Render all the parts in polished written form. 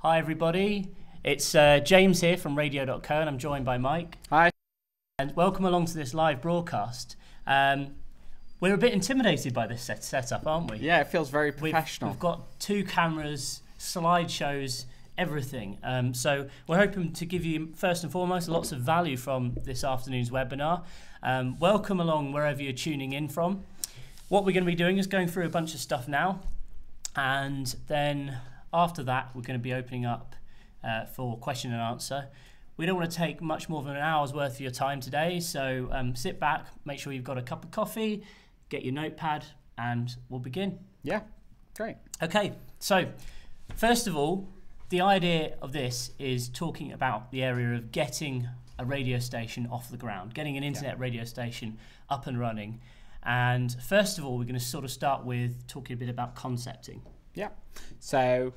Hi everybody, it's James here from Radio.co and I'm joined by Mike. Hi. And welcome along to this live broadcast. We're a bit intimidated by this setup, aren't we? Yeah, it feels very professional. We've got 2 cameras, slideshows, everything. So we're hoping to give you, first and foremost, lots of value from this afternoon's webinar. Welcome along wherever you're tuning in from. What we're going to be doing is going through a bunch of stuff now, and then after that we're going to be opening up for question and answer. We don't want to take much more than an hour's worth of your time today, so sit back, make sure you've got a cup of coffee, get your notepad, and we'll begin. Yeah, great. Okay, so first of all, the idea of this is talking about the area of getting a radio station off the ground, getting an internet radio station up and running. And first of all, we're going to sort of start with talking a bit about concepting. Yeah, so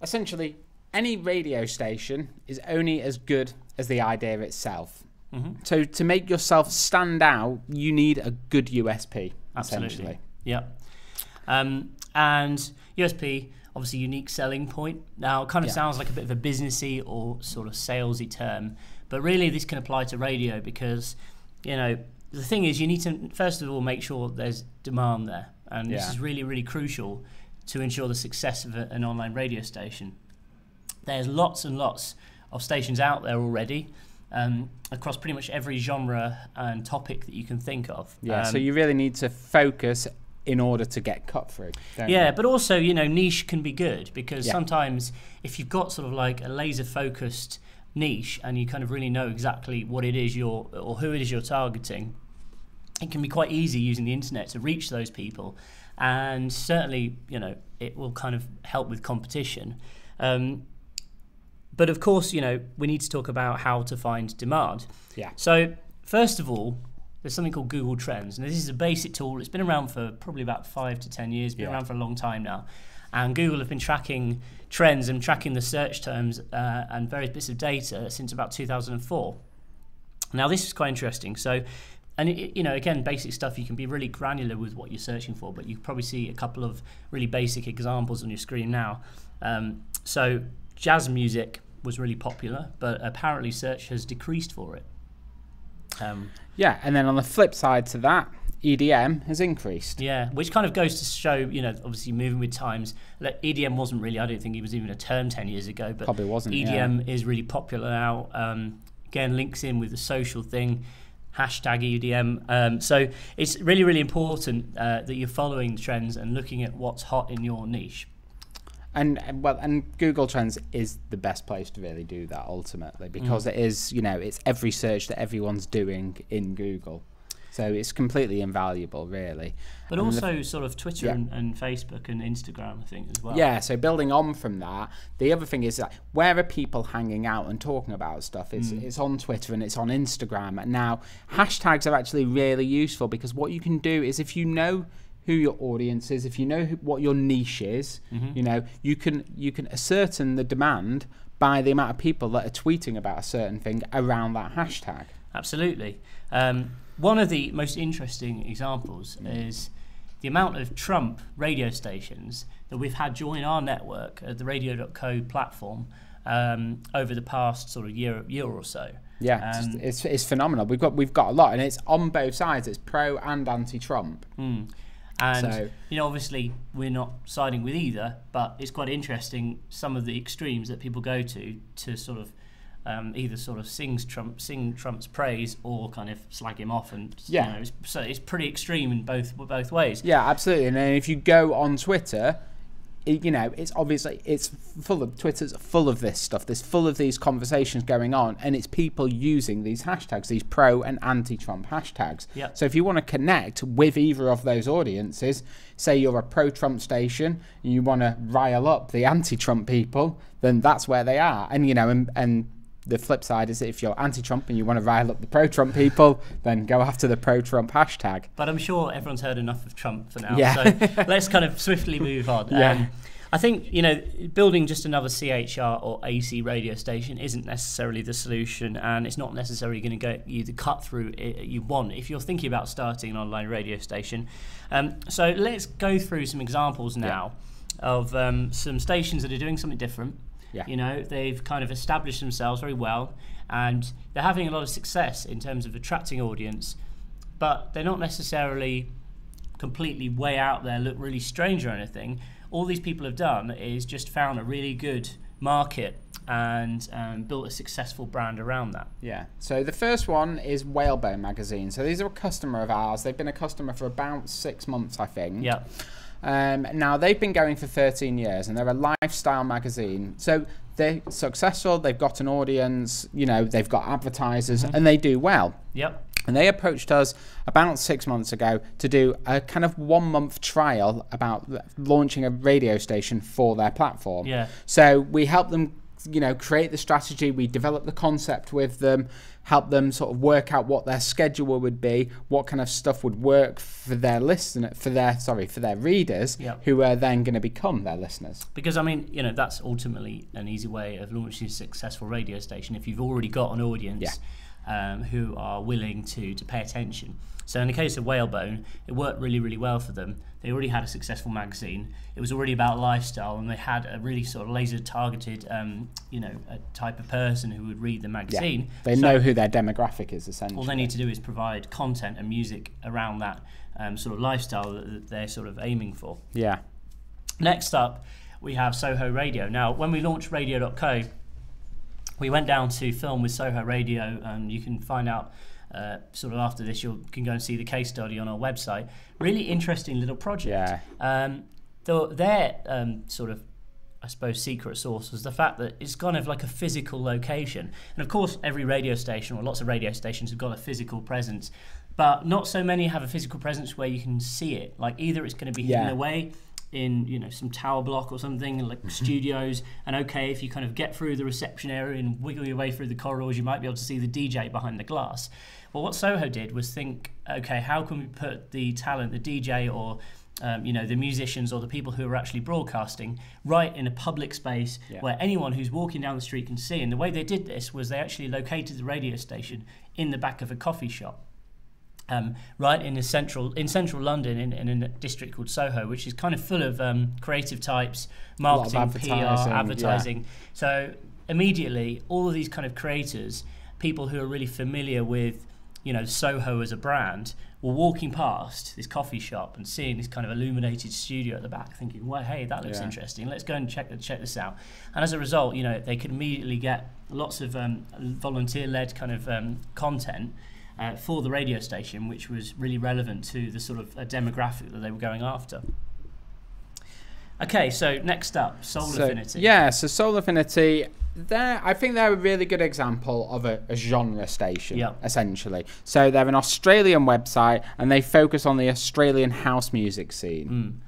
essentially any radio station is only as good as the idea itself. Mm-hmm. So to make yourself stand out, you need a good USP. Absolutely. Essentially. Yeah. And USP, obviously unique selling point. Now it kind of sounds like a bit of a businessy or sort of salesy term, but really this can apply to radio because, you know, the thing is you need to first of all make sure there's demand there, and this is really, really crucial to ensure the success of an online radio station. There's lots and lots of stations out there already, across pretty much every genre and topic that you can think of. Yeah, so you really need to focus in order to get cut through. Yeah, but also, you know, niche can be good because sometimes if you've got sort of like a laser focused niche and you kind of really know exactly what it is or who it is you're targeting, it can be quite easy using the internet to reach those people, and certainly, you know, it will kind of help with competition. But of course, you know, we need to talk about how to find demand. Yeah. So first of all, there's something called Google Trends, and this is a basic tool. It's been around for probably about 5 to 10 years, been around for a long time now. And Google have been tracking trends and tracking the search terms and various bits of data since about 2004. Now this is quite interesting. So, and you know, again, basic stuff, you can be really granular with what you're searching for, but you probably see a couple of really basic examples on your screen now. So jazz music was really popular, but apparently search has decreased for it. Yeah, and then on the flip side to that, EDM has increased. Yeah, which kind of goes to show, you know, obviously moving with times. Like EDM wasn't really, I don't think it was even a term 10 years ago, but probably wasn't. EDM is really popular now. Again, links in with the social thing, hashtag EDM. So it's really, really important that you're following the trends and looking at what's hot in your niche. And Google Trends is the best place to really do that ultimately, because it is, you know, it's every search that everyone's doing in Google. So it's completely invaluable, really. But also sort of Twitter and Facebook and Instagram, I think, as well. Yeah, so building on from that, the other thing is that where are people hanging out and talking about stuff? It's on Twitter and it's on Instagram. And now hashtags are actually really useful, because what you can do is, if you know who your audience is, if you know what your niche is, you know, you can ascertain the demand by the amount of people that are tweeting about a certain thing around that hashtag. Absolutely. One of the most interesting examples is the amount of Trump radio stations that we've had join our network at the Radio.co platform over the past sort of year or so. Yeah, it's phenomenal. We've got a lot, and it's on both sides. It's pro and anti-Trump. And so, you know, obviously we're not siding with either, but it's quite interesting some of the extremes that people go to sort of either sort of sing Trump's praise or kind of slag him off, and you know, so it's pretty extreme in both ways. Yeah, absolutely. And then if you go on Twitter, you know, it's obviously Twitter's full of this stuff. There's full of these conversations going on, and it's people using these hashtags, these pro and anti-Trump hashtags. So if you want to connect with either of those audiences, say you're a pro-Trump station and you want to rile up the anti-Trump people, then that's where they are. And you know, and the flip side is that if you're anti-Trump and you want to rile up the pro-Trump people, then go after the pro-Trump hashtag. But I'm sure everyone's heard enough of Trump for now, so let's kind of swiftly move on. I think, you know, building just another CHR or AC radio station isn't necessarily the solution, and it's not necessarily going to get you the cut through you want if you're thinking about starting an online radio station. So let's go through some examples now of some stations that are doing something different. Yeah. You know, they've kind of established themselves very well, and they're having a lot of success in terms of attracting audience, but they're not necessarily completely way out there, look really strange or anything. All these people have done is just found a really good market and built a successful brand around that. Yeah. So the first one is Whalebone magazine. So these are a customer of ours. They've been a customer for about 6 months, I think. Yeah. Now they've been going for 13 years, and they're a lifestyle magazine. So they're successful. They've got an audience. You know, they've got advertisers, and they do well. Yep. And they approached us about 6 months ago to do a kind of 1 month trial about launching a radio station for their platform. Yeah. So we helped them, you know, create the strategy. We developed the concept with them, help them sort of work out what their schedule would be, what kind of stuff would work for their for their readers, Yep. who are then going to become their listeners. Because, I mean, you know, that's ultimately an easy way of launching a successful radio station if you've already got an audience who are willing to pay attention. So in the case of Whalebone, it worked really, really well for them. They already had a successful magazine. It was already about lifestyle, and they had a really sort of laser-targeted, you know, a type of person who would read the magazine. Yeah. They know who their demographic is, essentially. All they need to do is provide content and music around that sort of lifestyle that they're sort of aiming for. Yeah. Next up, we have Soho Radio. Now, when we launched Radio.co, we went down to film with Soho Radio, and you can find out sort of after this, you can go and see the case study on our website. Really interesting little project. Yeah. Their sort of, I suppose, secret sauce was the fact that it's kind of like a physical location. And of course, every radio station, or lots of radio stations, have got a physical presence, but not so many have a physical presence where you can see it. Like, either it's going to be hidden away in, you know, some tower block or something, like studios, and okay, if you kind of get through the reception area and wiggle your way through the corridors, you might be able to see the DJ behind the glass. Well, what Soho did was think, okay, how can we put the talent, the DJ, or you know, the musicians or the people who are actually broadcasting right in a public space where anyone who's walking down the street can see. And the way they did this was they actually located the radio station in the back of a coffee shop. Right in central London, in a district called Soho, which is kind of full of creative types, marketing, PR, advertising. So immediately, all of these kind of creators, people who are really familiar with, you know, Soho as a brand, were walking past this coffee shop and seeing this kind of illuminated studio at the back, thinking, well, hey, that looks interesting. Let's go and check this out. And as a result, you know, they could immediately get lots of volunteer-led kind of content for the radio station, which was really relevant to the sort of demographic that they were going after. Okay, so next up, Soul Affinity. Yeah, so Soul Affinity, I think they're a really good example of a genre station, essentially. So they're an Australian website, and they focus on the Australian house music scene.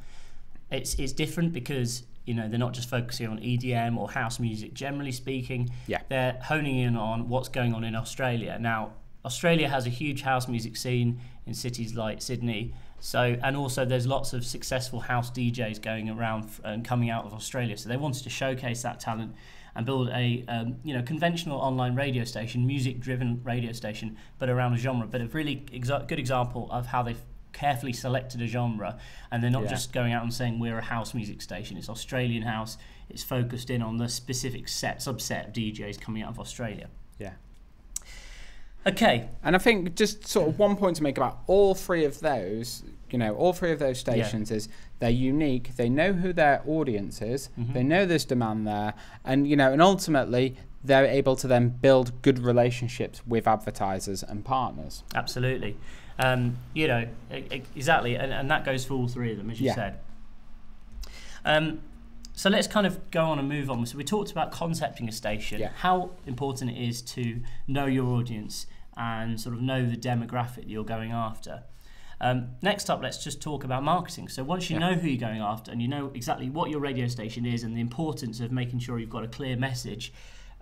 It's different because, you know, they're not just focusing on EDM or house music, generally speaking. Yeah. They're honing in on what's going on in Australia. Now, Australia has a huge house music scene in cities like Sydney. So, and also there's lots of successful house DJs going around and coming out of Australia. So they wanted to showcase that talent and build a you know, conventional online radio station, music-driven radio station, but around a genre. But a really good example of how they've carefully selected a genre, and they're not just going out and saying we're a house music station. It's Australian house. It's focused in on the specific subset of DJs coming out of Australia. Yeah. Okay. And I think just sort of one point to make about all three of those, you know, all three of those stations is they're unique. They know who their audience is. They know there's demand there. And, you know, and ultimately they're able to then build good relationships with advertisers and partners. Absolutely. You know, exactly. And that goes for all three of them, as you said. So let's kind of go on and move on. So we talked about concepting a station, how important it is to know your audience and sort of know the demographic that you're going after. Next up, let's just talk about marketing. So once you know who you're going after and you know exactly what your radio station is and the importance of making sure you've got a clear message,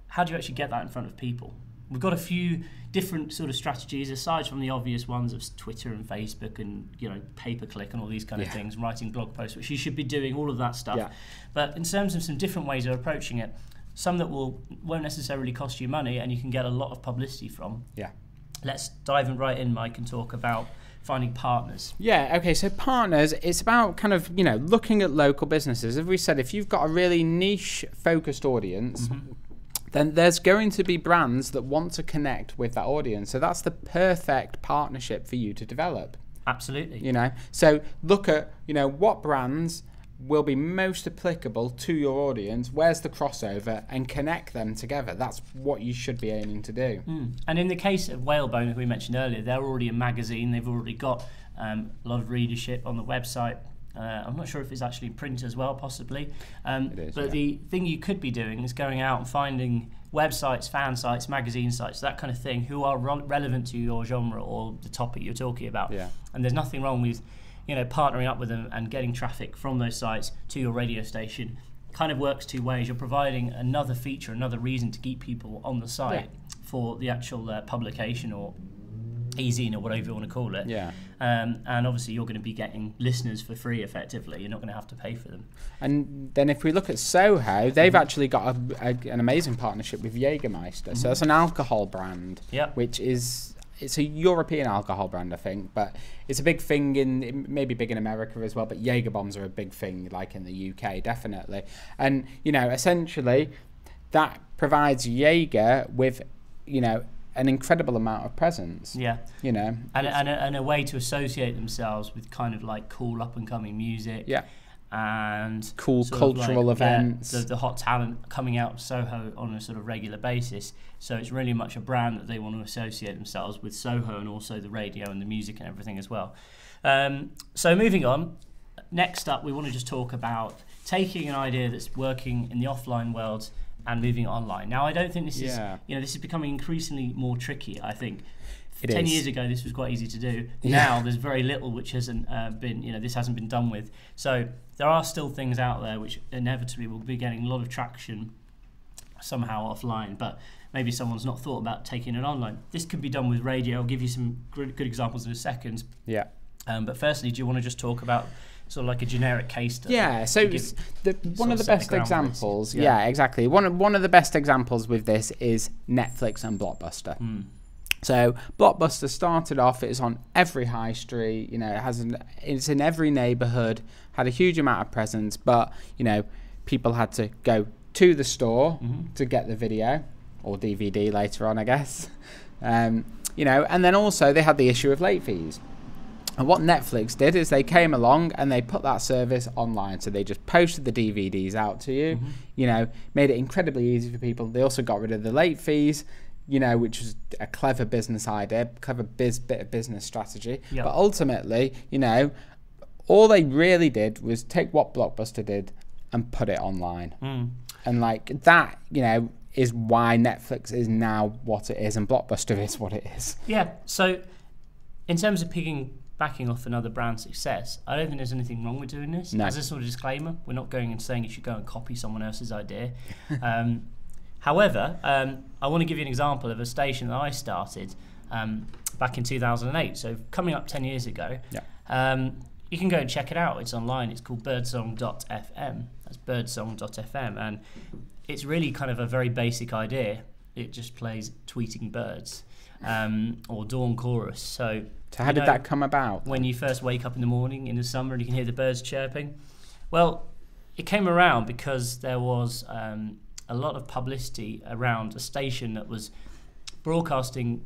how do you actually get that in front of people? We've got a few different sort of strategies aside from the obvious ones of Twitter and Facebook and, you know, pay-per-click and all these kind of things, writing blog posts, which you should be doing, all of that stuff. Yeah. But in terms of some different ways of approaching it, some that won't necessarily cost you money and you can get a lot of publicity from. Yeah. Let's dive right in, Mike, and talk about finding partners? Yeah, okay, so partners, it's about kind of, looking at local businesses. As we said, if you've got a really niche focused audience, then there's going to be brands that want to connect with that audience. So that's the perfect partnership for you to develop. Absolutely. So look at, what brands will be most applicable to your audience, where's the crossover, and connect them together. That's what you should be aiming to do. And in the case of Whalebone, as we mentioned earlier, they're already a magazine, they've already got a lot of readership on the website. I'm not sure if it's actually print as well, possibly. It is, but the thing you could be doing is going out and finding websites, fan sites, magazine sites, that kind of thing, who are relevant to your genre or the topic you're talking about. Yeah. And there's nothing wrong with partnering up with them and getting traffic from those sites to your radio station. Kind of works two ways. You're providing another feature, another reason to keep people on the site for the actual publication or e-zine or whatever you want to call it. Yeah. And obviously you're going to be getting listeners for free effectively. You're not going to have to pay for them. And then if we look at Soho, they've actually got an amazing partnership with Jägermeister. So that's an alcohol brand, which is... It's a European alcohol brand, I think, but it's a big thing maybe big in America as well, but Jaeger bombs are a big thing, like in the UK, definitely. And, essentially, that provides Jaeger with, an incredible amount of presence. Yeah. And a way to associate themselves with kind of like cool up-and-coming music. Yeah. And cool cultural events. The hot talent coming out of Soho on a sort of regular basis. So it's really much a brand that they want to associate themselves with Soho and also the radio and the music and everything as well. So moving on, next up we want to just talk about taking an idea that's working in the offline world and moving it online. Now I don't think this is, this is becoming increasingly more tricky, I think. 10 years ago, this was quite easy to do. Now, there's very little which hasn't been, this hasn't been done with. So there are still things out there which inevitably will be getting a lot of traction somehow offline, but maybe someone's not thought about taking it online. This could be done with radio. I'll give you some good examples in a second. Yeah. But firstly, do you want to just talk about sort of like a generic case study? Yeah, so one of the best examples, exactly. One of the best examples with this is Netflix and Blockbuster. So Blockbuster started off, it's on every high street, it's in every neighborhood, had a huge amount of presence, but, people had to go to the store to get the video, or DVD later on, I guess. And then also they had the issue of late fees. And what Netflix did is they came along and they put that service online. So they just posted the DVDs out to you, made it incredibly easy for people. They also got rid of the late fees, which was a clever business idea, clever bit of business strategy. Yep. But ultimately, all they really did was take what Blockbuster did and put it online. And like that, is why Netflix is now what it is and Blockbuster is what it is. Yeah, so in terms of backing off another brand success, I don't think there's anything wrong with doing this. No. As a sort of disclaimer, we're not going and saying you should go and copy someone else's idea. However, I want to give you an example of a station that I started back in 2008, so coming up 10 years ago. Yeah. You can go and check it out. It's online. It's called birdsong.fm. That's birdsong.fm, and it's really kind of a very basic idea. It just plays tweeting birds or dawn chorus. So how did that come about? When you first wake up in the morning in the summer and you can hear the birds chirping. Well, it came around because there was a lot of publicity around a station that was broadcasting,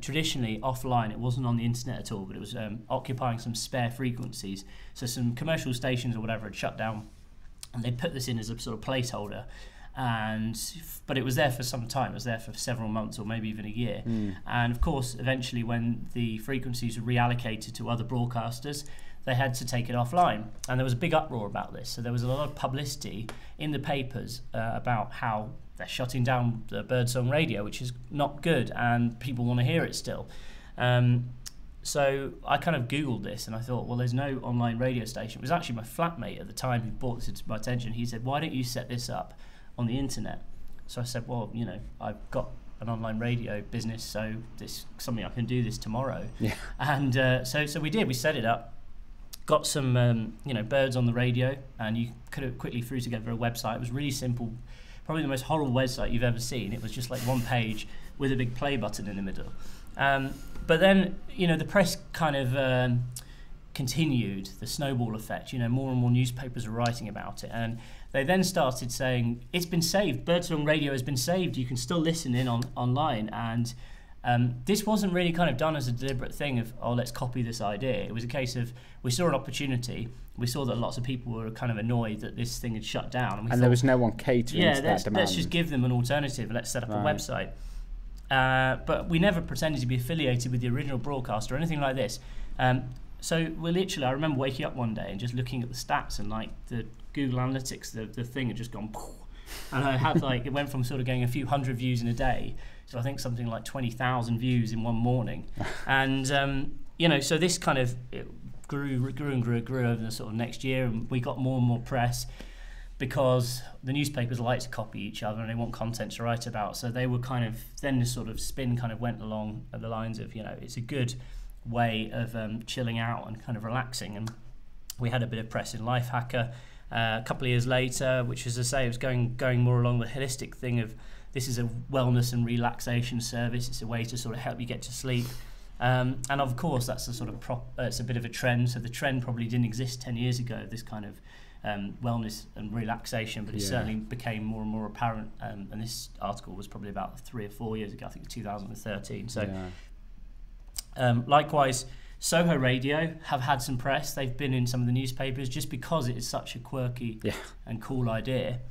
traditionally offline. It wasn't on the internet at all, but it was occupying some spare frequencies. So some commercial stations or whatever had shut down, and they put this in as a sort of placeholder. But it was there for some time. It was there for several months or maybe even a year. And of course, eventually, when the frequencies were reallocated to other broadcasters, they had to take it offline. And there was a big uproar about this. So there was a lot of publicity in the papers about how they're shutting down the Birdsong radio, which is not good, and people want to hear it still. So I kind of Googled this, and I thought, well, there's no online radio station. It was actually my flatmate at the time who brought this to my attention. He said, why don't you set this up on the internet? So I said, well, I've got an online radio business, so this is something I can do this tomorrow. Yeah. And so we did. We set it up, got some birds on the radio, and you could quickly threw together a website. It was really simple, probably the most horrible website you've ever seen. It was just like one page with a big play button in the middle. But then, the press kind of continued the snowball effect. More and more newspapers are writing about it, and they then started saying it's been saved. Birdsong Radio has been saved. You can still listen in online, and this wasn't really kind of done as a deliberate thing of, let's copy this idea. It was a case of, we saw an opportunity. We saw that lots of people were kind of annoyed that this thing had shut down, and there was no one catering to that demand. Let's just give them an alternative. Let's set up a website. But we never pretended to be affiliated with the original broadcaster or anything like this. So I remember waking up one day and just looking at the stats, and like the Google Analytics, the thing had just gone, and I had it went from sort of getting a few hundred views in a day, so I think something like 20,000 views in one morning, and so this kind of grew over the sort of next year, and we got more and more press because the newspapers like to copy each other and they want content to write about. So they were kind of, then the sort of spin kind of went along the lines of, it's a good way of chilling out and kind of relaxing. And we had a bit of press in Lifehacker a couple of years later, which, as I say, was going more along the holistic thing of, this is a wellness and relaxation service. It's a way to sort of help you get to sleep. And of course, that's a sort of it's a bit of a trend. So the trend probably didn't exist 10 years ago, this kind of wellness and relaxation, but it certainly became more and more apparent. And this article was probably about 3 or 4 years ago, I think 2013. So likewise, Soho Radio have had some press. They've been in some of the newspapers just because it is such a quirky and cool idea.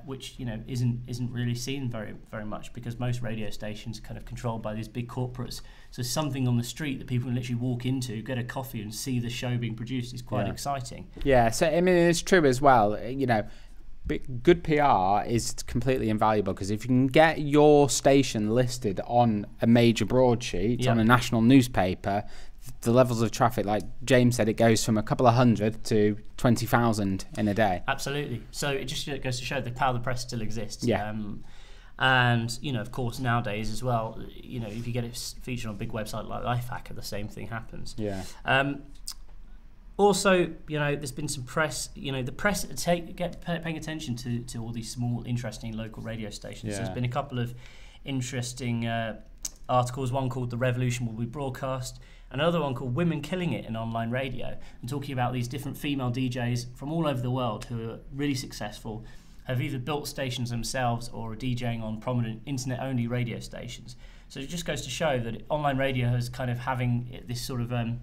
Which isn't really seen very much, because most radio stations are kind of controlled by these big corporates. So something on the street that people can literally walk into, get a coffee, and see the show being produced is quite exciting. Yeah, so I mean, it's true as well. Good PR is completely invaluable, because if you can get your station listed on a major broadsheet, on a national newspaper, the levels of traffic, like James said, it goes from a couple of hundred to 20,000 in a day. Absolutely. So it just goes to show the power of the press still exists. And of course, nowadays as well, if you get it featured on a big website like Lifehacker, the same thing happens. Also, there's been some press. The press paying attention to all these small, interesting local radio stations. There's been a couple of interesting articles. One called "The Revolution Will Be Broadcast." Another one called "Women Killing It in Online Radio," and talking about these different female DJs from all over the world who are really successful, have either built stations themselves or are DJing on prominent internet-only radio stations. So it just goes to show that online radio is kind of having this sort of, what's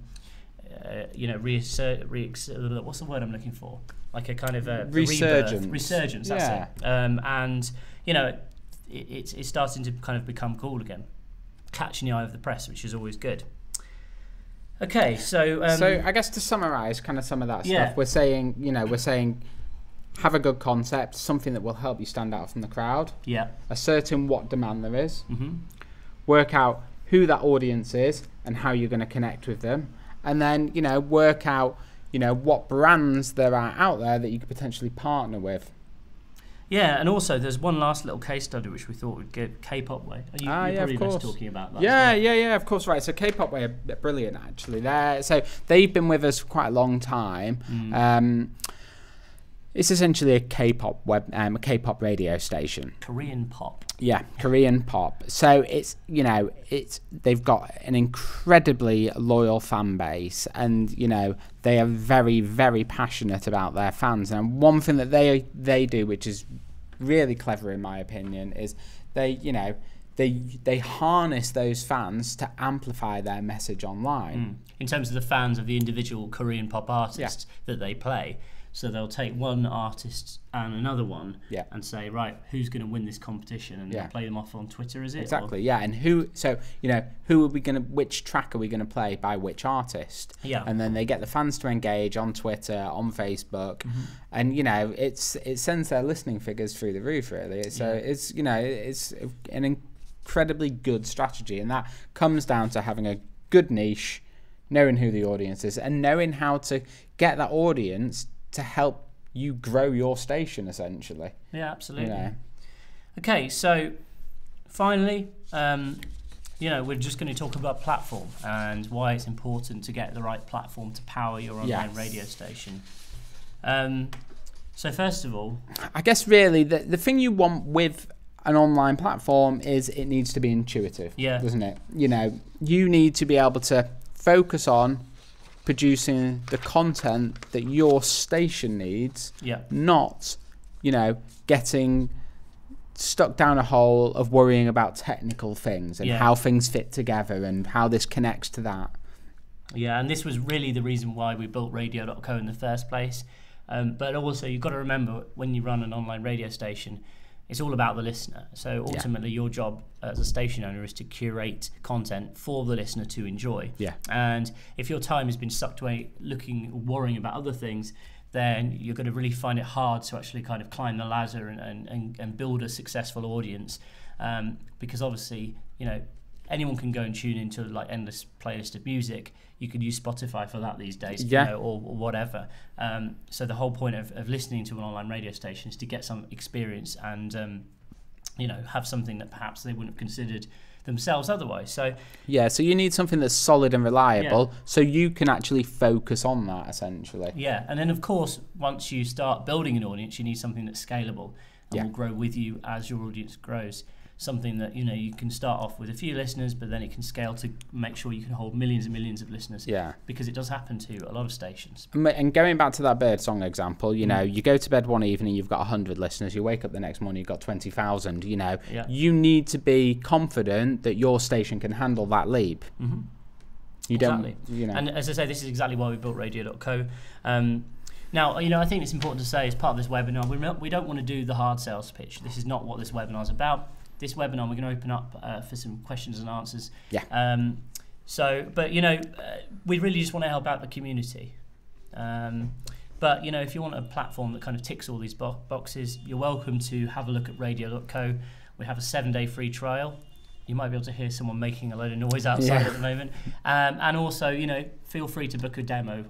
the word I'm looking for? Like a kind of resurgence. That's it. And it's starting to kind of become cool again, catching the eye of the press, which is always good. Okay, so I guess to summarise kind of some of that stuff, we're saying have a good concept, something that will help you stand out from the crowd. Ascertain what demand there is. Work out who that audience is and how you're going to connect with them, and then work out what brands there are out there that you could potentially partner with. Yeah, and also there's one last little case study which we thought would get K-pop Way. You're probably best talking about that. Yeah, of course, right. So K-pop Way are brilliant, actually. They've been with us for quite a long time. It's essentially a K-pop radio station. Korean pop. Yeah, Korean pop. So it's they've got an incredibly loyal fan base, and they are very, very passionate about their fans. And one thing that they do, which is really clever in my opinion, is they harness those fans to amplify their message online. In terms of the fans of the individual Korean pop artists that they play. So they'll take one artist and another one and say, right, who's going to win this competition? And they'll play them off on Twitter, is it? Exactly, And who are we going to, which track are we going to play by which artist? And then they get the fans to engage on Twitter, on Facebook, and it sends their listening figures through the roof, really. So it's an incredibly good strategy, and that comes down to having a good niche, knowing who the audience is, and knowing how to get that audience to help you grow your station, essentially. Yeah, absolutely. Okay, so finally, we're just going to talk about platform and why it's important to get the right platform to power your online radio station. So first of all, I guess really the thing you want with an online platform is it needs to be intuitive, doesn't it? You know, you need to be able to focus on producing the content that your station needs, not, you know, getting stuck down a hole of worrying about technical things and how things fit together and how this connects to that. Yeah, and this was really the reason why we built Radio.co in the first place. But also, you've got to remember, when you run an online radio station, it's all about the listener. So ultimately, your job as a station owner is to curate content for the listener to enjoy. Yeah. And if your time has been sucked away worrying about other things, then you're going to really find it hard to actually kind of climb the ladder and build a successful audience. Because obviously, you know, anyone can go and tune into like endless playlist of music. You could use Spotify for that these days, you know, or whatever. So the whole point of listening to an online radio station is to get some experience and, you know, have something that perhaps they wouldn't have considered themselves otherwise. So so you need something that's solid and reliable, so you can actually focus on that, essentially. Yeah, and then of course, once you start building an audience, you need something that's scalable and will grow with you as your audience grows. Something that, you know, you can start off with a few listeners, but then it can scale to make sure you can hold millions and millions of listeners. Yeah. Because it does happen to a lot of stations. And going back to that Birdsong example, you know, you go to bed one evening, you've got 100 listeners. You wake up the next morning, you've got 20,000. You know, you need to be confident that your station can handle that leap. Mm-hmm. You don't, you know. And as I say, this is exactly why we built Radio.co. Now, you know, I think it's important to say as part of this webinar, we don't want to do the hard sales pitch. This is not what this webinar is about. This webinar, we're going to open up for some questions and answers. Yeah. But, you know, we really just want to help out the community. But, you know, if you want a platform that kind of ticks all these boxes, you're welcome to have a look at Radio.co. We have a 7-day free trial. You might be able to hear someone making a load of noise outside at the moment. And also, you know, feel free to book a demo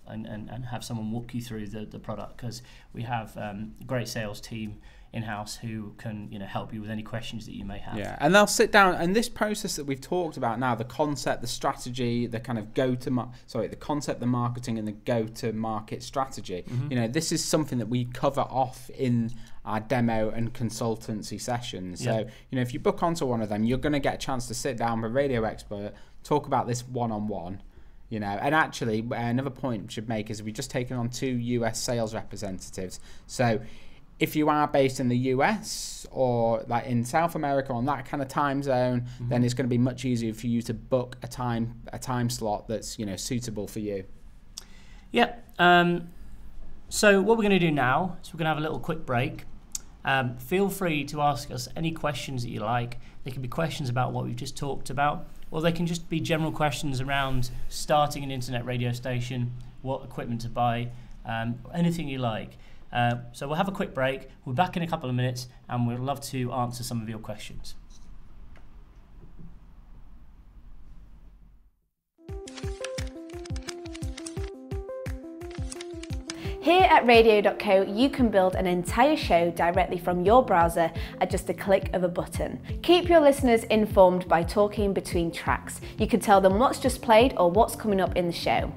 and have someone walk you through the product, because we have a great sales team in-house who can, you know, help you with any questions that you may have. Yeah, and they'll sit down, and this process that we've talked about now, the concept, the strategy, the kind of the concept, the marketing, and the go-to-market strategy, you know, this is something that we cover off in our demo and consultancy sessions. So, you know, if you book onto one of them, you're going to get a chance to sit down with a radio expert, talk about this one-on-one. You know, and actually, another point we should make is we've just taken on 2 US sales representatives. So if you are based in the US or like in South America on that kind of time zone, then it's going to be much easier for you to book a time slot that's, you know, suitable for you. Yeah. So what we're going to do now is we're going to have a little quick break. Feel free to ask us any questions that you like. They can be questions about what we've just talked about, or they can just be general questions around starting an internet radio station, what equipment to buy, anything you like. So we'll have a quick break. We're back in a couple of minutes, and we'd love to answer some of your questions. Here at Radio.co, you can build an entire show directly from your browser at just a click of a button. Keep your listeners informed by talking between tracks. You can tell them what's just played or what's coming up in the show.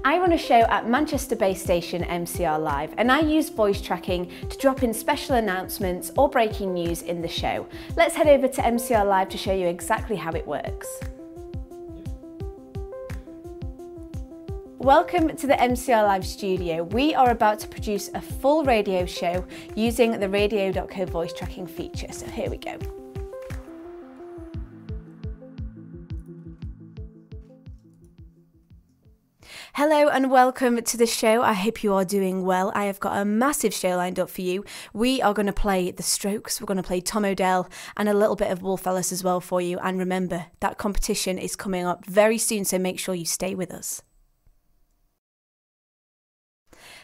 I run a show at Manchester-based station MCR Live, and I use voice tracking to drop in special announcements or breaking news in the show. Let's head over to MCR Live to show you exactly how it works. Welcome to the MCR Live studio. We are about to produce a full radio show using the Radio.co voice tracking feature. So here we go. Hello and welcome to the show. I hope you are doing well. I have got a massive show lined up for you. We are going to play The Strokes, we're going to play Tom Odell, and a little bit of Wolf Alice as well for you. And remember, that competition is coming up very soon, so make sure you stay with us.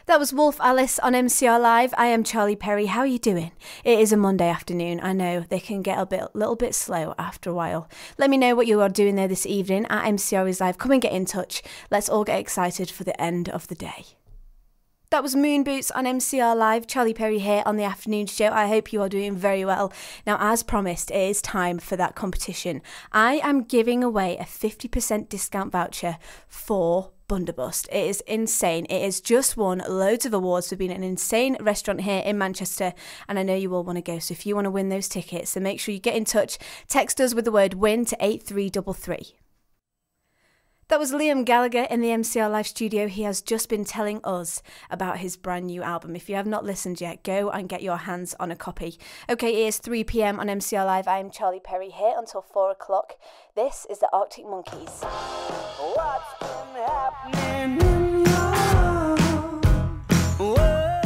That was Wolf Alice on MCR Live. I am Charlie Perry. How are you doing? It is a Monday afternoon. I know they can get a little bit slow after a while. Let me know what you are doing there this evening at MCR is Live. Come and get in touch. Let's all get excited for the end of the day. That was Moon Boots on MCR Live. Charlie Perry here on the afternoon show. I hope you are doing very well. Now, as promised, it is time for that competition. I am giving away a 50% discount voucher for Bunderbust. It is insane. It has just won loads of awards for being an insane restaurant here in Manchester, and I know you all want to go, so if you want to win those tickets, then make sure you get in touch. Text us with the word WIN to 8333. That was Liam Gallagher in the MCR Live studio. He has just been telling us about his brand new album. If you have not listened yet, go and get your hands on a copy. Okay, it is 3 p.m. on MCR Live. I am Charlie Perry here until 4 o'clock. This is the Arctic Monkeys. What's been happening in your world?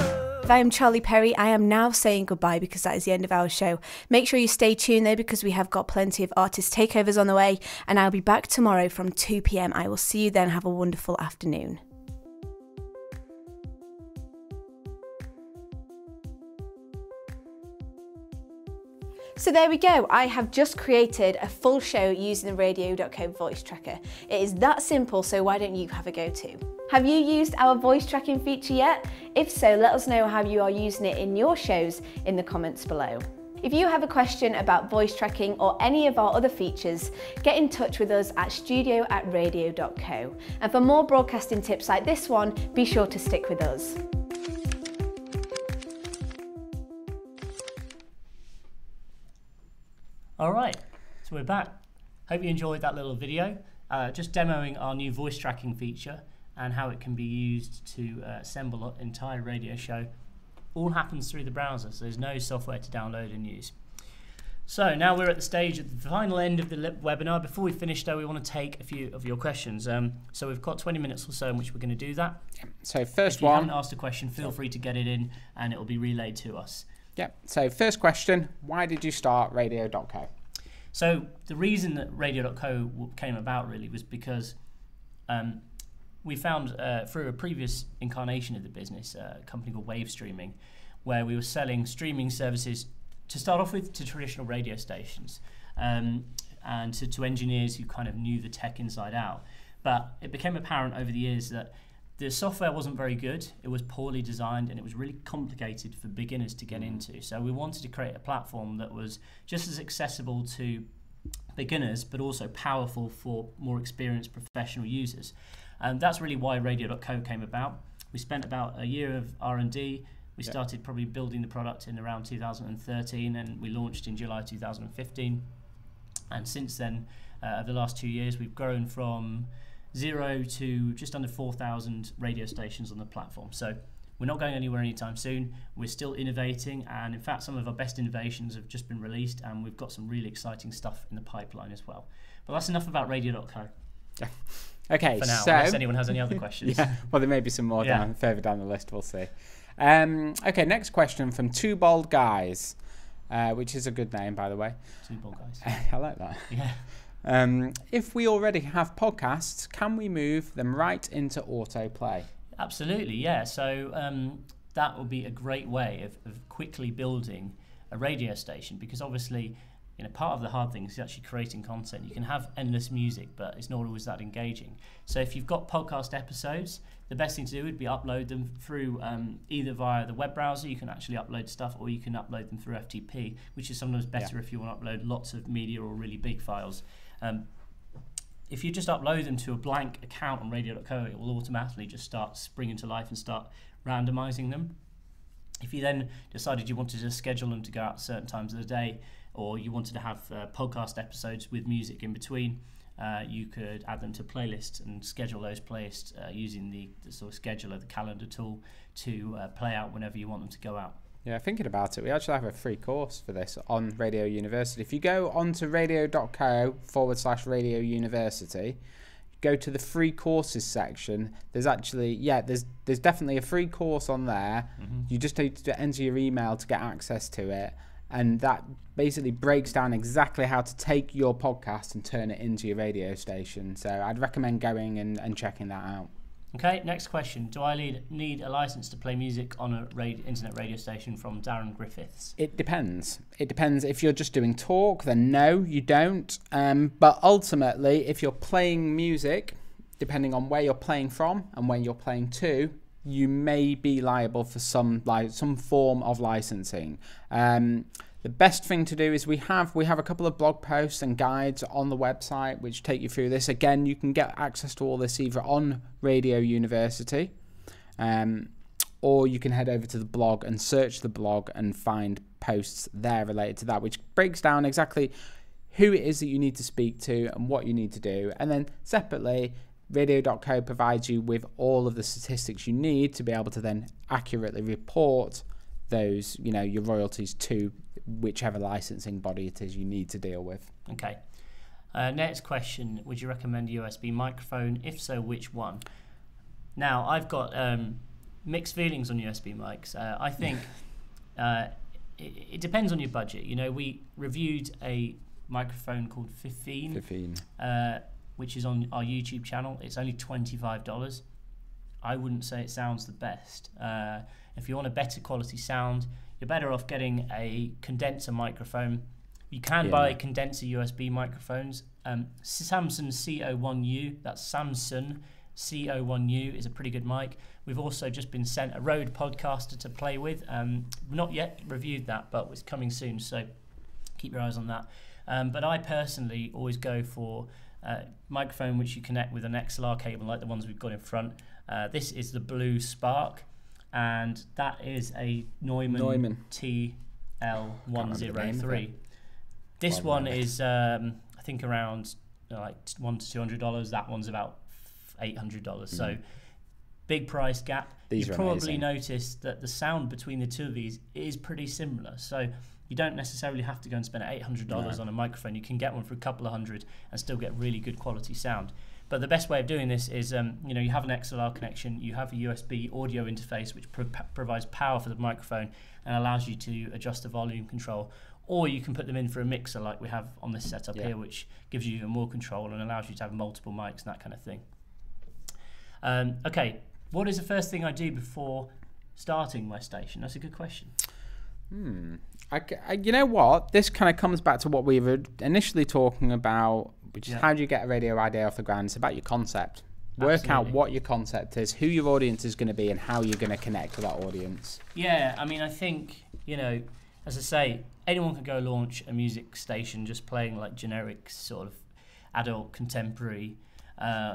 If I am Charlie Perry, I am now saying goodbye because that is the end of our show. Make sure you stay tuned though, because we have got plenty of artist takeovers on the way, and I'll be back tomorrow from 2 p.m. I will see you then. Have a wonderful afternoon. So there we go, I have just created a full show using the Radio.co voice tracker. It is that simple, so why don't you have a go too? Have you used our voice tracking feature yet? If so, let us know how you are using it in your shows in the comments below. If you have a question about voice tracking or any of our other features, get in touch with us at studio@radio.co. And for more broadcasting tips like this one, be sure to stick with us. All right, so we're back. Hope you enjoyed that little video, just demoing our new voice tracking feature and how it can be used to assemble an entire radio show. All happens through the browser, so there's no software to download and use. So now we're at the stage at the final end of the webinar. Before we finish though, we want to take a few of your questions. So we've got 20 minutes or so in which we're going to do that. So first if you one. haven't asked a question, feel free to get it in and it will be relayed to us. Yep. So first question, why did you start Radio.co? So the reason that Radio.co came about really was because we found through a previous incarnation of the business, a company called Wave Streaming, where we were selling streaming services to start off with to traditional radio stations and to engineers who kind of knew the tech inside out. But it became apparent over the years that the software wasn't very good, it was poorly designed, and it was really complicated for beginners to get into. So we wanted to create a platform that was just as accessible to beginners, but also powerful for more experienced professional users. And that's really why Radio.co came about. We spent about a year of R&D. We started probably building the product in around 2013, and we launched in July 2015. And since then, over the last 2 years, we've grown from 0 to just under 4,000 radio stations on the platform. So we're not going anywhere anytime soon. We're still innovating, and in fact some of our best innovations have just been released, and we've got some really exciting stuff in the pipeline as well. But that's enough about Radio.co. Okay, for now, so unless anyone has any other questions. Well, there may be some more further down the list, we'll see. Okay, next question from Two Bald Guys, which is a good name, by the way. Two Bald Guys. I like that. Yeah. If we already have podcasts, can we move them right into autoplay? Absolutely, yeah. So that will be a great way of quickly building a radio station, because obviously, part of the hard thing is actually creating content. You can have endless music, but it's not always that engaging. So if you've got podcast episodes, the best thing to do would be upload them through either via the web browser. You can actually upload stuff, or you can upload them through FTP, which is sometimes better if you want to upload lots of media or really big files. If you just upload them to a blank account on Radio.co, it will automatically just start springing to life and start randomizing them. If you then decided you wanted to schedule them to go out at certain times of the day, or you wanted to have podcast episodes with music in between, you could add them to playlists and schedule those playlists using the sort of scheduler, the calendar tool, to play out whenever you want them to go out. Yeah, thinking about it, we actually have a free course for this on Radio University. If you go onto radio.co/Radio University, go to the free courses section. There's actually, there's definitely a free course on there. Mm-hmm. You just need to enter your email to get access to it. And that basically breaks down exactly how to take your podcast and turn it into your radio station. So I'd recommend going and checking that out. Okay, next question. Do I need a license to play music on a internet radio station? From Darren Griffiths. It depends. It depends. If you're just doing talk, then no, you don't. But ultimately, if you're playing music, depending on where you're playing from and where you're playing to, you may be liable for some form of licensing. The best thing to do is we have a couple of blog posts and guides on the website which take you through this. Again, you can get access to all this either on Radio University, or you can head over to the blog and search the blog and find posts there related to that, which breaks down exactly who it is that you need to speak to and what you need to do. And then separately, Radio.co provides you with all of the statistics you need to be able to then accurately report those, your royalties to whichever licensing body it is you need to deal with. Okay. Next question, would you recommend a USB microphone? If so, which one? Now, I've got mixed feelings on USB mics. I think it depends on your budget. We reviewed a microphone called 15, which is on our YouTube channel. It's only $25. I wouldn't say it sounds the best. If you want a better quality sound, you're better off getting a condenser microphone. You can buy condenser USB microphones. Samsung CO1U, that's Samsung CO1U, is a pretty good mic. We've also just been sent a Rode Podcaster to play with. Not yet reviewed that, but it's coming soon, so keep your eyes on that. But I personally always go for microphone which you connect with an XLR cable like the ones we've got in front. This is the Blue Spark, and that is a Neumann TL103. This one is I think around $100 to $200. That one's about $800. So big price gap. You probably noticed that the sound between the two of these is pretty similar. So you don't necessarily have to go and spend $800 on a microphone. You can get one for a couple of hundred and still get really good quality sound. But the best way of doing this is, you have an XLR connection, you have a USB audio interface which provides power for the microphone and allows you to adjust the volume control. Or you can put them in for a mixer like we have on this setup here, which gives you even more control and allows you to have multiple mics and that kind of thing. Okay, what is the first thing I do before starting my station? That's a good question. You know what? This kind of comes back to what we were initially talking about, which is how do you get a radio idea off the ground? It's about your concept. Work out what your concept is, who your audience is going to be, and how you're going to connect with that audience. Yeah, I mean, I think, as I say, anyone can go launch a music station just playing like generic sort of adult contemporary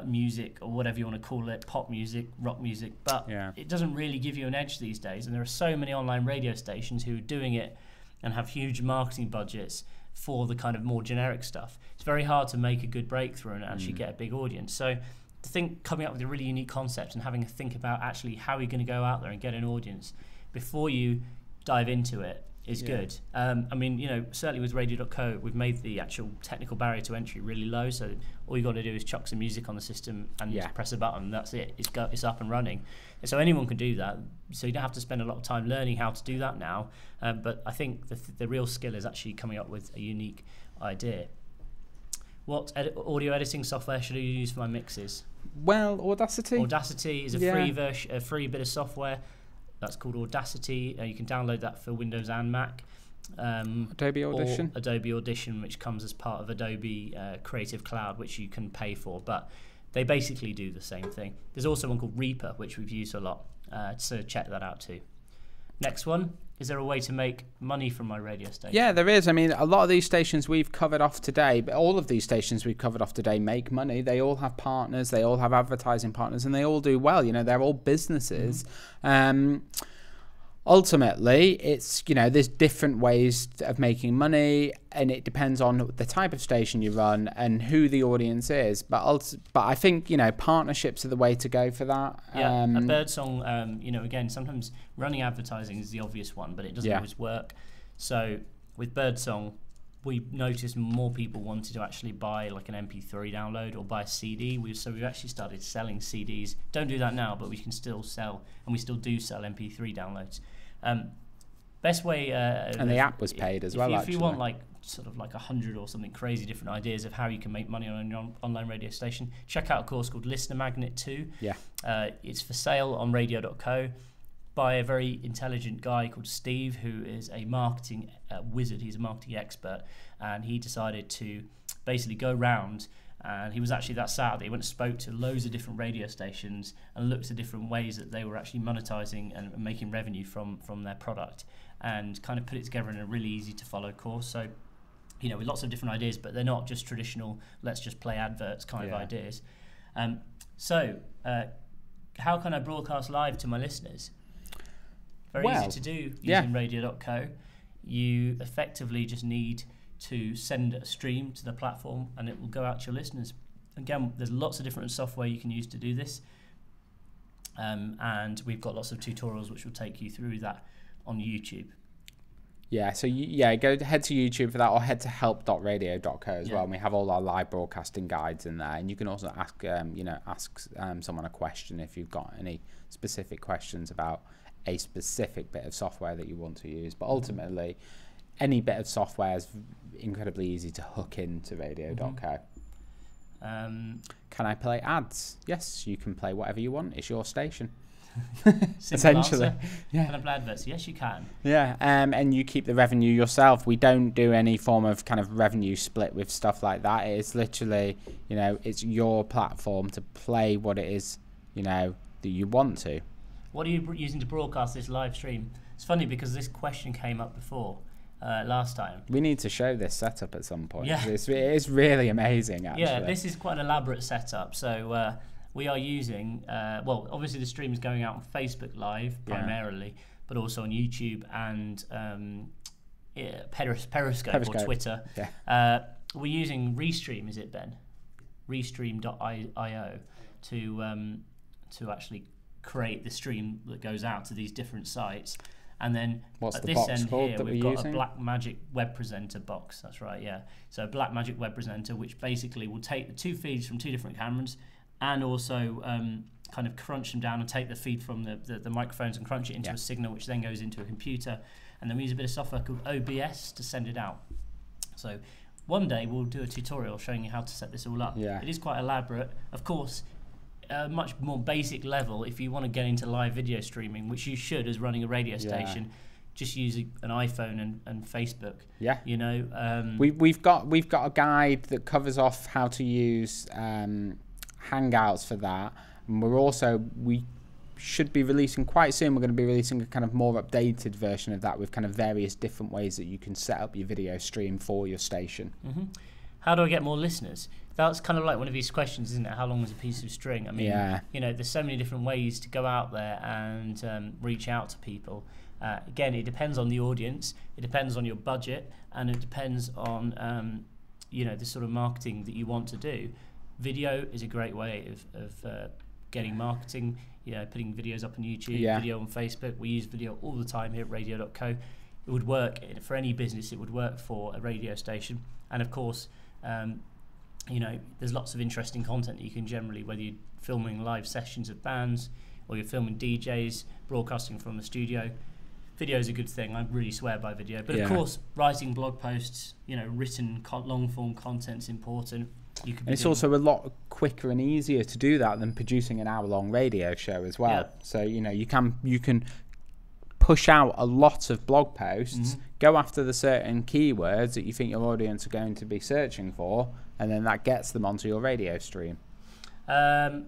music or whatever you want to call it, pop music, rock music, but it doesn't really give you an edge these days. And there are so many online radio stations who are doing it and have huge marketing budgets for the kind of more generic stuff. It's very hard to make a good breakthrough and actually get a big audience. So I think coming up with a really unique concept and having a think about actually how you're going to go out there and get an audience before you dive into it is good. I mean, certainly with Radio.co, we've made the actual technical barrier to entry really low. So all you got to do is chuck some music on the system and just press a button. That's it. It's up and running. And so anyone can do that. So you don't have to spend a lot of time learning how to do that now. But I think the real skill is actually coming up with a unique idea. What audio editing software should I use for my mixes? Well, Audacity. Audacity is a free bit of software. That's called Audacity. You can download that for Windows and Mac. Adobe Audition. Or Adobe Audition, which comes as part of Adobe Creative Cloud, which you can pay for. But they basically do the same thing. There's also one called Reaper, which we've used a lot. So check that out too. Next one. Is there a way to make money from my radio station? Yeah, there is. I mean, a lot of these stations we've covered off today, but all of these stations we've covered off today make money. They all have partners, they all have advertising partners, and they all do well. They're all businesses. Ultimately, it's, there's different ways of making money, and it depends on the type of station you run and who the audience is. But I think, partnerships are the way to go for that. Yeah, a Birdsong, again, sometimes running advertising is the obvious one, but it doesn't always work. So with Birdsong, we noticed more people wanted to actually buy like an MP3 download or buy a CD. So we've actually started selling CDs. Don't do that now, but we can still sell, and we still do sell MP3 downloads. Best way, and the app was paid as well. If you want like 100 or something crazy different ideas of how you can make money on an online radio station, check out a course called Listener Magnet 2. It's for sale on Radio.co by a very intelligent guy called Steve, who is a marketing wizard. He's a marketing expert, and he decided to basically go around And he was actually that sad that he went and spoke to loads of different radio stations and looked at different ways that they were actually monetizing and making revenue from their product, and kind of put it together in a really easy to follow course. So, with lots of different ideas, but they're not just traditional, let's just play adverts kind of ideas. So, how can I broadcast live to my listeners? Very easy to do using Radio.co. You effectively just need to send a stream to the platform and it will go out to your listeners. Again, there's lots of different software you can use to do this. And we've got lots of tutorials which will take you through that on YouTube. Yeah, so head to YouTube for that, or head to help.radio.co as well. And we have all our live broadcasting guides in there, and you can also ask someone a question if you've got any specific questions about a specific bit of software that you want to use. But ultimately, any bit of software is incredibly easy to hook into Radio.co. Can I play ads? Yes, you can play whatever you want. It's your station. Essentially. Answer. Yeah. Can I play adverts? Yes, you can. Yeah, and you keep the revenue yourself. We don't do any form of kind of revenue split with stuff like that. It's literally, it's your platform to play what it is, that you want to. What are you using to broadcast this live stream? It's funny because this question came up before. Last time. We need to show this setup at some point. Yeah. It is really amazing, actually. Yeah, this is quite an elaborate setup. So we are using, obviously the stream is going out on Facebook Live primarily, but also on YouTube and Periscope or Twitter. Yeah. We're using Restream, is it, Ben? Restream.io to actually create the stream that goes out to these different sites. And then at this end here, we've got a Blackmagic Web Presenter box. That's right, yeah. So a Blackmagic Web Presenter, which basically will take the two feeds from two different cameras and also kind of crunch them down and take the feed from the microphones and crunch it into a signal, which then goes into a computer. And then we use a bit of software called OBS to send it out. So one day we'll do a tutorial showing you how to set this all up. Yeah. It is quite elaborate. Of course, much more basic level, if you want to get into live video streaming, which you should as running a radio station, just use an iPhone and Facebook. Yeah, we've got a guide that covers off how to use Hangouts for that, and we should be releasing quite soon. We're going to be releasing a kind of more updated version of that with kind of various different ways that you can set up your video stream for your station. Mm-hmm. How do I get more listeners? That's kind of like one of these questions, isn't it? How long is a piece of string? I mean, there's so many different ways to go out there and reach out to people. Again, it depends on the audience, it depends on your budget, and it depends on the sort of marketing that you want to do. Video is a great way of getting marketing. Putting videos up on YouTube, video on Facebook. We use video all the time here at Radio.co. It would work for any business. It would work for a radio station, and of course. There's lots of interesting content that you can generally, whether you're filming live sessions of bands or you're filming DJs, broadcasting from the studio. Video is a good thing. I really swear by video. But of course, writing blog posts, written long-form content's important. It's also a lot quicker and easier to do that than producing an hour-long radio show as well. Yeah. So, you can push out a lot of blog posts, go after the certain keywords that you think your audience are going to be searching for, and then that gets them onto your radio stream. So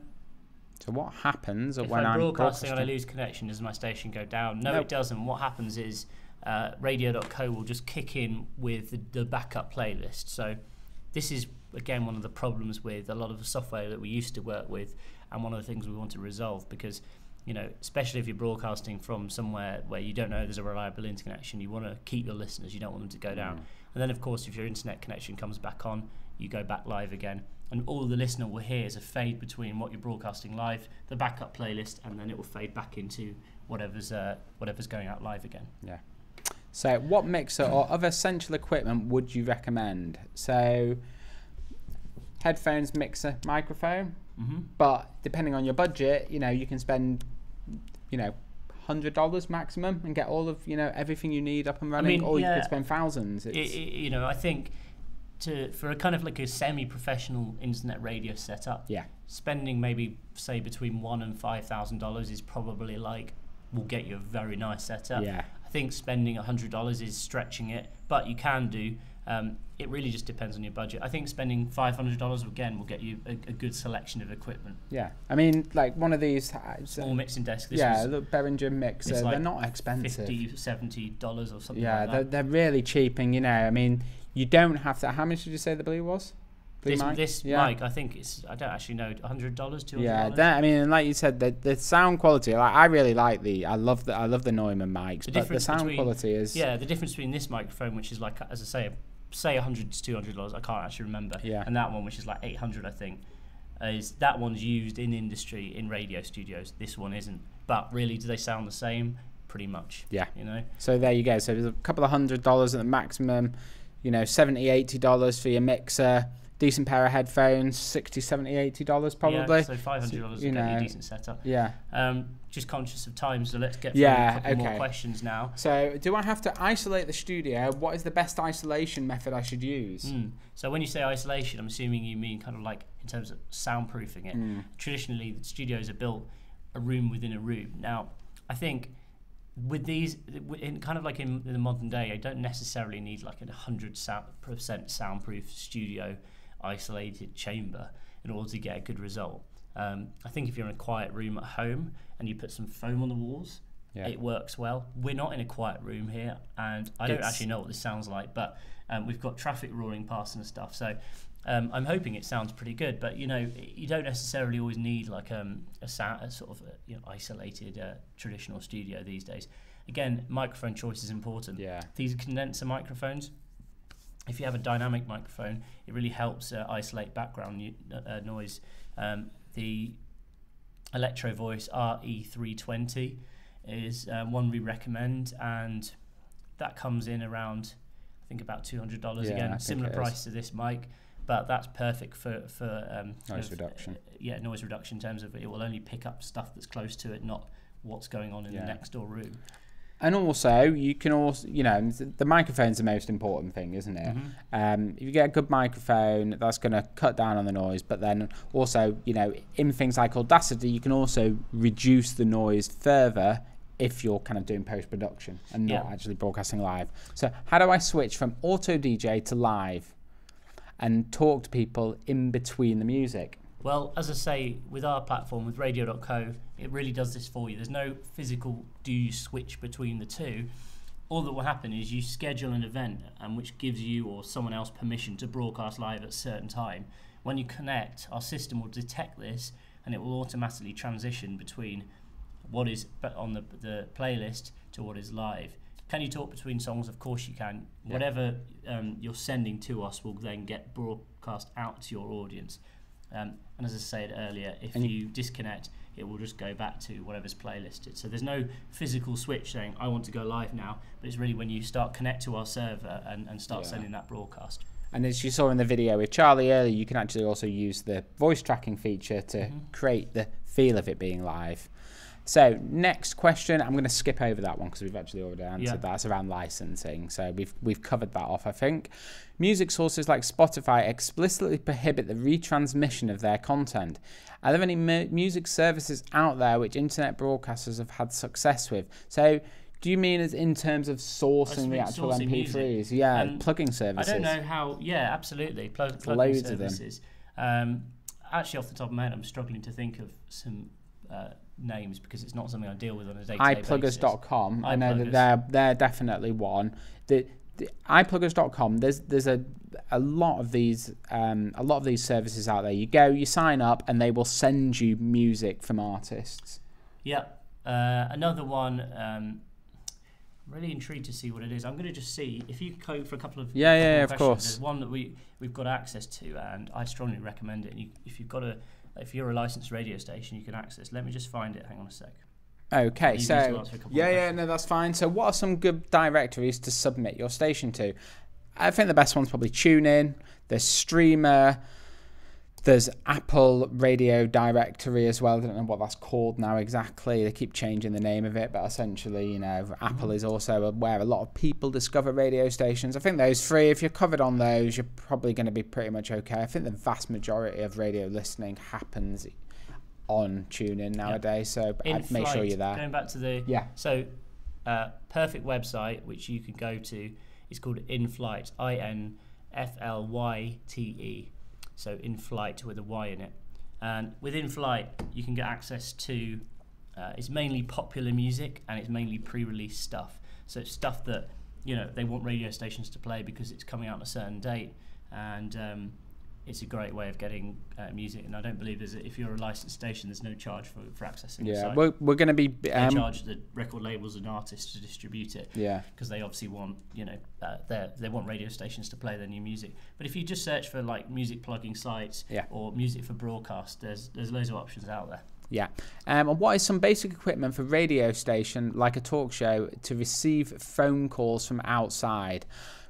what happens when I'm broadcasting and I lose connection? Does my station go down? No, it doesn't. What happens is Radio.co will just kick in with the backup playlist. So this is, again, one of the problems with a lot of the software that we used to work with, and one of the things we want to resolve, because especially if you're broadcasting from somewhere where you don't know there's a reliable interconnection, you want to keep your listeners, you don't want them to go down. And then, of course, if your internet connection comes back on, you go back live again. And all the listener will hear is a fade between what you're broadcasting live, the backup playlist, and then it will fade back into whatever's going out live again. Yeah. So what mixer or other essential equipment would you recommend? So headphones, mixer, microphone. But depending on your budget, you can spend, $100 maximum and get all of, everything you need up and running, or you could spend thousands. I think for a kind of like a semi-professional internet radio setup, spending maybe say between $1,000 and $5,000 is probably will get you a very nice setup. I think spending $100 is stretching it, but you can do It really just depends on your budget. I think spending $500 again will get you a good selection of equipment. Yeah, I mean, like one of these small mixing desk. The Behringer mixer. Like they're not expensive. $50, $70 or something. Yeah, like that. They're really cheap, and I mean, you don't have to. How much did you say the Blue was? This mic, I think it's. I don't actually know. $100, $200. Yeah, I mean, like you said, the sound quality. Like I really like I love the Neumann mics, but the sound quality is. Yeah, the difference between this microphone, which is like, as I say $100 to $200. I can't actually remember. Yeah. And that one, which is like $800, I think, is that one's used in industry in radio studios. This one isn't. But really, do they sound the same? Pretty much. Yeah. So there you go. So there's a couple of $100 at the maximum. $70, $80 for your mixer. Decent pair of headphones, $60, $70, $80 probably. Yeah, so $500 to get a decent setup. Yeah. Just conscious of time, so let's get through a couple more questions now. So, do I have to isolate the studio? What is the best isolation method I should use? So when you say isolation, I'm assuming you mean kind of like in terms of soundproofing it. Traditionally, the studios are built a room within a room. Now, I think with these, kind of like in the modern day, I don't necessarily need like 100% soundproof studio isolated chamber in order to get a good result. I think if you're in a quiet room at home and you put some foam on the walls, it works well. We're not in a quiet room here, and I don't actually know what this sounds like, but we've got traffic roaring past and stuff, so I'm hoping it sounds pretty good. But you don't necessarily always need like a sort of isolated traditional studio these days. Again, microphone choice is important. These condenser microphones, if you have a dynamic microphone, it really helps isolate background noise. The Electro Voice RE320 is one we recommend, and that comes in around, I think, about $200 again. Similar price to this mic, but that's perfect for noise reduction. Noise reduction in terms of it will only pick up stuff that's close to it, not what's going on in the next door room. And also, you can also, the microphone's the most important thing, isn't it? If you get a good microphone, that's going to cut down on the noise. But then also, in things like Audacity, you can also reduce the noise further if you're kind of doing post-production and not actually broadcasting live. So how do I switch from auto DJ to live and talk to people in between the music? Well, as I say, with our platform, with Radio.co, it really does this for you. There's no physical do you switch between the two. All that will happen is you schedule an event which gives you or someone else permission to broadcast live at a certain time. When you connect, our system will detect this, and it will automatically transition between what is on the playlist to what is live. Can you talk between songs? Of course you can. Whatever you're sending to us will then get broadcast out to your audience. And as I said earlier, if you disconnect, it will just go back to whatever's playlisted. So there's no physical switch saying, I want to go live now, but it's really when you start connect to our server and start sending that broadcast. And as you saw in the video with Charlie earlier, you can actually also use the voice tracking feature to create the feel of it being live. So next question, I'm going to skip over that one because we've actually already answered that. It's around licensing, so we've covered that off, I think. Music sources like Spotify explicitly prohibit the retransmission of their content. Are there any music services out there which internet broadcasters have had success with? So do you mean as in terms of sourcing the actual MP3s? Music. Yeah, plugging services. I don't know how. Yeah, absolutely. Plugging services. Actually, off the top of my head, I'm struggling to think of some names because it's not something I deal with on a day-to-day basis. iPluggers.com. I know that they're definitely one. The iPluggers.com. There's a lot of these services out there. You go, you sign up, and they will send you music from artists. Yeah. Another one. Really intrigued to see what it is. I'm going to just see if you go for a couple of of course. There's one that we've got access to, and I strongly recommend it. And if you're a licensed radio station, you can access. Let me just find it. Hang on a sec. Okay, so no, that's fine. So what are some good directories to submit your station to? I think the best one's probably TuneIn. There's Streamer. There's Apple Radio Directory as well. I don't know what that's called now exactly. They keep changing the name of it, but essentially, Apple is also where a lot of people discover radio stations. I think those three, if you're covered on those, you're probably going to be pretty much okay. I think the vast majority of radio listening happens on TuneIn nowadays, so I'd make sure you're there. Going back to perfect website, which you can go to, It's called InFlyte, INFLYTE. So InFlyte with a Y in it. And with InFlyte, you can get access to, it's mainly popular music and it's mainly pre-release stuff. So it's stuff that, you know, they want radio stations to play because it's coming out on a certain date. And it's a great way of getting music. And I don't believe if you're a licensed station, there's no charge for accessing the site. We're going to be... they charge the record labels and artists to distribute it. Yeah. Because they obviously want, you know, they want radio stations to play their new music. But if you just search for like music plugging sites or music for broadcast, there's loads of options out there. Yeah. And what is some basic equipment for radio station, like a talk show, to receive phone calls from outside?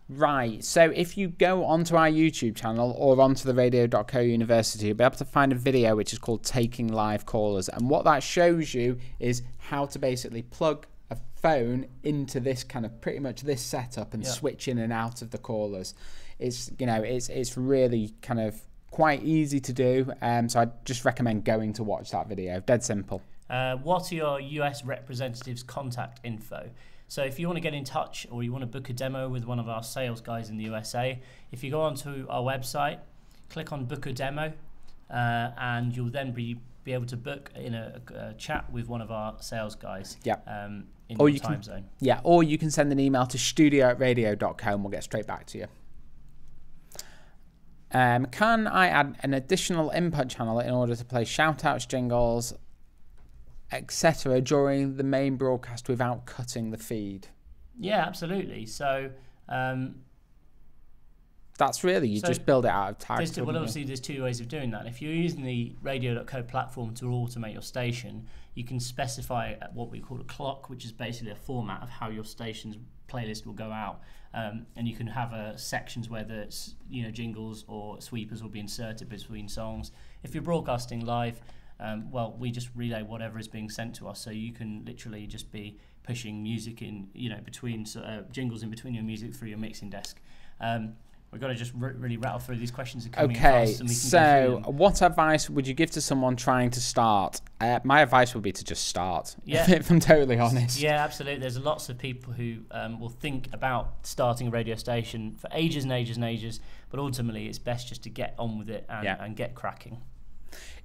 Right, so if you go onto our YouTube channel or onto the Radio.co University, you'll be able to find a video which is called Taking Live Callers. And what that shows you is how to basically plug a phone into this kind of pretty much this setup and switch in and out of the callers. It's, you know, it's really kind of quite easy to do. So I just recommend going to watch that video. Dead simple. What are your US representatives' contact info? So if you want to get in touch or you want to book a demo with one of our sales guys in the USA, if you go onto our website, click on book a demo, and you'll then be able to book in a chat with one of our sales guys in your time zone. Yeah, or you can send an email to studio@radio.co and we'll get straight back to you. Can I add an additional input channel in order to play shout-outs, jingles, etc. during the main broadcast without cutting the feed? Yeah, absolutely. So that's really, you just build it out of tags. Well, obviously there's two ways of doing that. If you're using the Radio.co platform to automate your station, you can specify what we call a clock, which is basically a format of how your station's playlist will go out. And you can have sections where there's, you know, jingles or sweepers will be inserted between songs. If you're broadcasting live, well, we just relay whatever is being sent to us, so you can literally just be pushing music in, you know, between jingles in between your music through your mixing desk. We've got to just really rattle through these questions that are coming in fast, and we can go through them. What advice would you give to someone trying to start? My advice would be to just start, if I'm totally honest. Yeah, absolutely. There's lots of people who will think about starting a radio station for ages and ages and ages, but ultimately it's best just to get on with it and get cracking.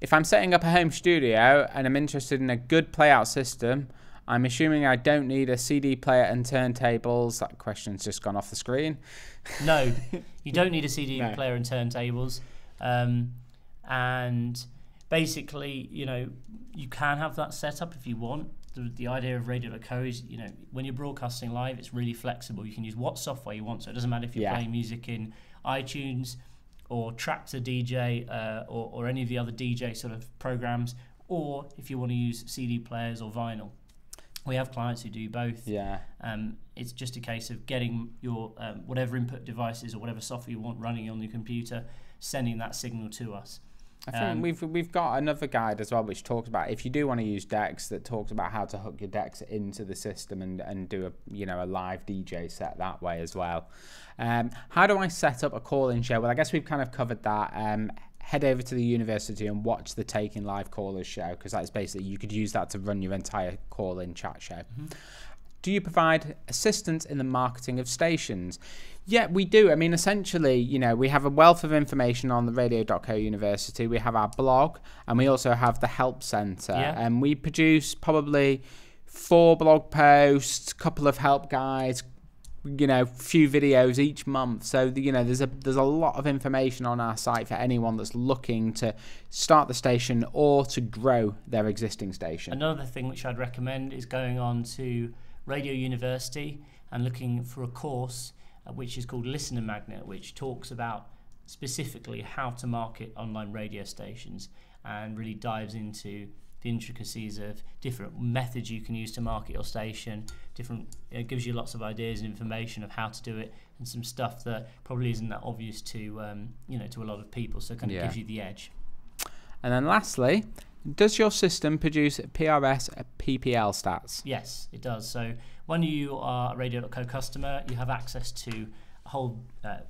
If I'm setting up a home studio and I'm interested in a good playout system, I'm assuming I don't need a CD player and turntables. That question's just gone off the screen. No, you don't need a CD player and turntables. And basically, you know, you can have that set up if you want. The idea of Radio.co is, you know, when you're broadcasting live, it's really flexible. You can use what software you want. So it doesn't matter if you're playing music in iTunes or Tractor DJ or any of the other DJ sort of programs, or if you want to use CD players or vinyl. We have clients who do both. Yeah. It's just a case of getting your whatever input devices or whatever software you want running on your computer, sending that signal to us. I think we've got another guide as well which talks about, if you do want to use decks, that talks about how to hook your decks into the system and do a live DJ set that way as well. How do I set up a call-in show? Well, I guess we've kind of covered that. Head over to the university and watch the Taking Live Callers show, because that is basically, you could use that to run your entire call-in chat show. Mm-hmm. Do you provide assistance in the marketing of stations? Yeah, we do. I mean, essentially, you know, we have a wealth of information on the Radio.co University. We have our blog, and we also have the Help Centre. And we produce probably 4 blog posts, a couple of help guides, you know, few videos each month. So, you know, there's a lot of information on our site for anyone that's looking to start the station or to grow their existing station. Another thing which I'd recommend is going on to Radio University and looking for a course which is called Listener Magnet, which talks about specifically how to market online radio stations and really dives into the intricacies of different methods you can use to market your station. It gives you lots of ideas and information of how to do it, and some stuff that probably isn't that obvious to to a lot of people. So it kind of gives you the edge. And then lastly, does your system produce PRS PPL stats? Yes, it does. So when you are a Radio.co customer, you have access to a whole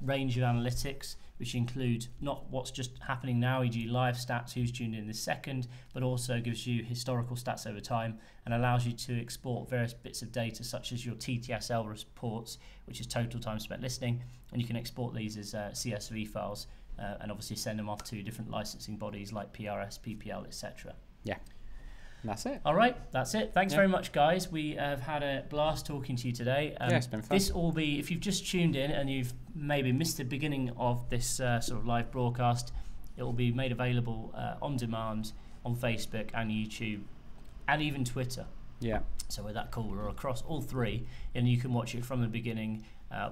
range of analytics which include not what's just happening now, e.g. live stats, who's tuned in this second, but also gives you historical stats over time and allows you to export various bits of data such as your TTSL reports, which is total time spent listening, and you can export these as CSV files and obviously send them off to different licensing bodies like PRS, PPL, etc. Yeah. That's it. All right, that's it. Thanks very much, guys. We have had a blast talking to you today. It's been fun. This will be, if you've just tuned in and you've maybe missed the beginning of this sort of live broadcast, it will be made available on demand on Facebook and YouTube and even Twitter. Yeah. So we're that cool. We're across all three, and you can watch it from the beginning.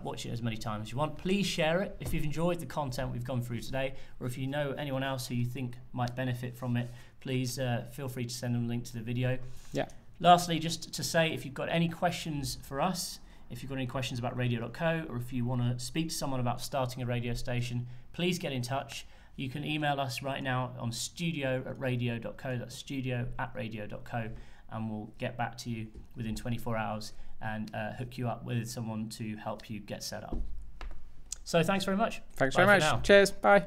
Watch it as many times as you want. Please share it if you've enjoyed the content we've gone through today, or if you know anyone else who you think might benefit from it, please feel free to send them a link to the video. Yeah. Lastly, just to say, if you've got any questions for us, if you've got any questions about Radio.co, or if you want to speak to someone about starting a radio station, please get in touch. You can email us right now on studio@radio.co. That's studio@radio.co, and we'll get back to you within 24 hours and hook you up with someone to help you get set up. So thanks very much. Thanks very much. Cheers. Bye.